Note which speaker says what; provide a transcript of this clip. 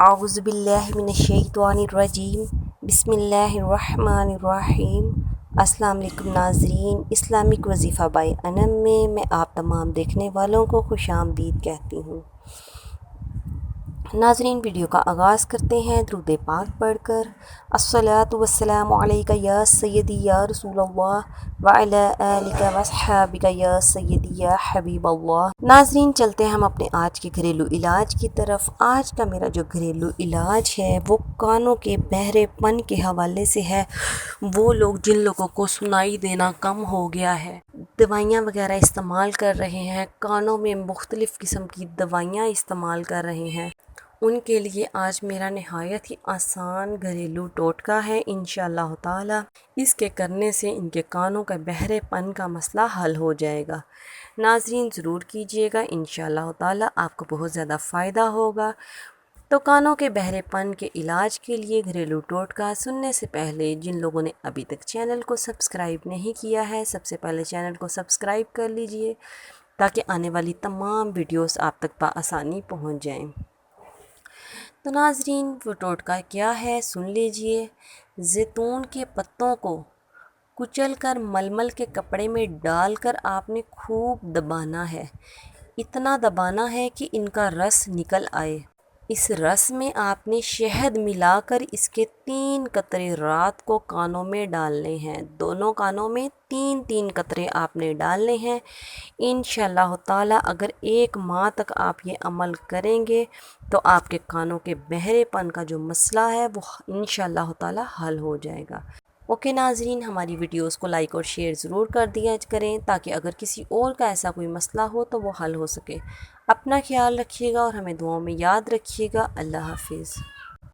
Speaker 1: اعوذ باللہ من الشیطان الرجیم بسم اللہ الرحمن الرحیم۔ السلام علیکم ناظرین، اسلامک وظیفہ بائی انم میں آپ تمام دیکھنے والوں کو خوش آمدید کہتی ہوں۔ ناظرین، ویڈیو کا آغاز کرتے ہیں درود پاک پڑھ کر۔ الصلاۃ والسلام علیک یا سیدی یا رسول اللہ وعلی آلک واصحابک یا سیدی یا حبیب اللہ۔ ناظرین، چلتے ہیں ہم اپنے آج کے گھریلو علاج کی طرف۔ آج کا میرا جو گھریلو علاج ہے وہ کانوں کے بہرے پن کے حوالے سے ہے۔ وہ لوگ جن لوگوں کو سنائی دینا کم ہو گیا ہے، دوائیاں وغیرہ استعمال کر رہے ہیں، کانوں میں مختلف قسم کی دوائیاں استعمال کر رہے ہیں، ان کے لیے آج میرا نہایت ہی آسان گھریلو ٹوٹکا ہے انشاءاللہ تعالی۔ اس کے کرنے سے ان کے کانوں کا بہرے پن کا مسئلہ حل ہو جائے گا۔ ناظرین، ضرور کیجیے گا، انشاءاللہ تعالی آپ کو بہت زیادہ فائدہ ہوگا۔ تو کانوں کے بہرے پن کے علاج کے لیے گھریلو ٹوٹکا سننے سے پہلے جن لوگوں نے ابھی تک چینل کو سبسکرائب نہیں کیا ہے، سب سے پہلے چینل کو سبسکرائب کر لیجئے تاکہ آنے والی تمام ویڈیوز آپ تک بآسانی پہنچ جائیں۔ تو ناظرین، وہ ٹوٹکا کیا ہے سن لیجئے۔ زیتون کے پتوں کو کچل کر ململ کے کپڑے میں ڈال کر آپ نے خوب دبانا ہے۔ اتنا دبانا ہے کہ ان کا رس نکل آئے۔ اس رس میں آپ نے شہد ملا کر اس کے 3 قطرے رات کو کانوں میں ڈالنے ہیں۔ دونوں کانوں میں 3 قطرے آپ نے ڈالنے ہیں۔ انشاءاللہ تعالی اگر 1 ماہ تک آپ یہ عمل کریں گے تو آپ کے کانوں کے بہرے پن کا جو مسئلہ ہے وہ انشاءاللہ تعالی حل ہو جائے گا۔ اوکے ناظرین، ہماری ویڈیوز کو لائک اور شیئر ضرور کر دیا کریں تاکہ اگر کسی اور کا ایسا کوئی مسئلہ ہو تو وہ حل ہو سکے۔ اپنا خیال رکھیے گا اور ہمیں دعاؤں میں یاد رکھیے گا۔ اللہ حافظ۔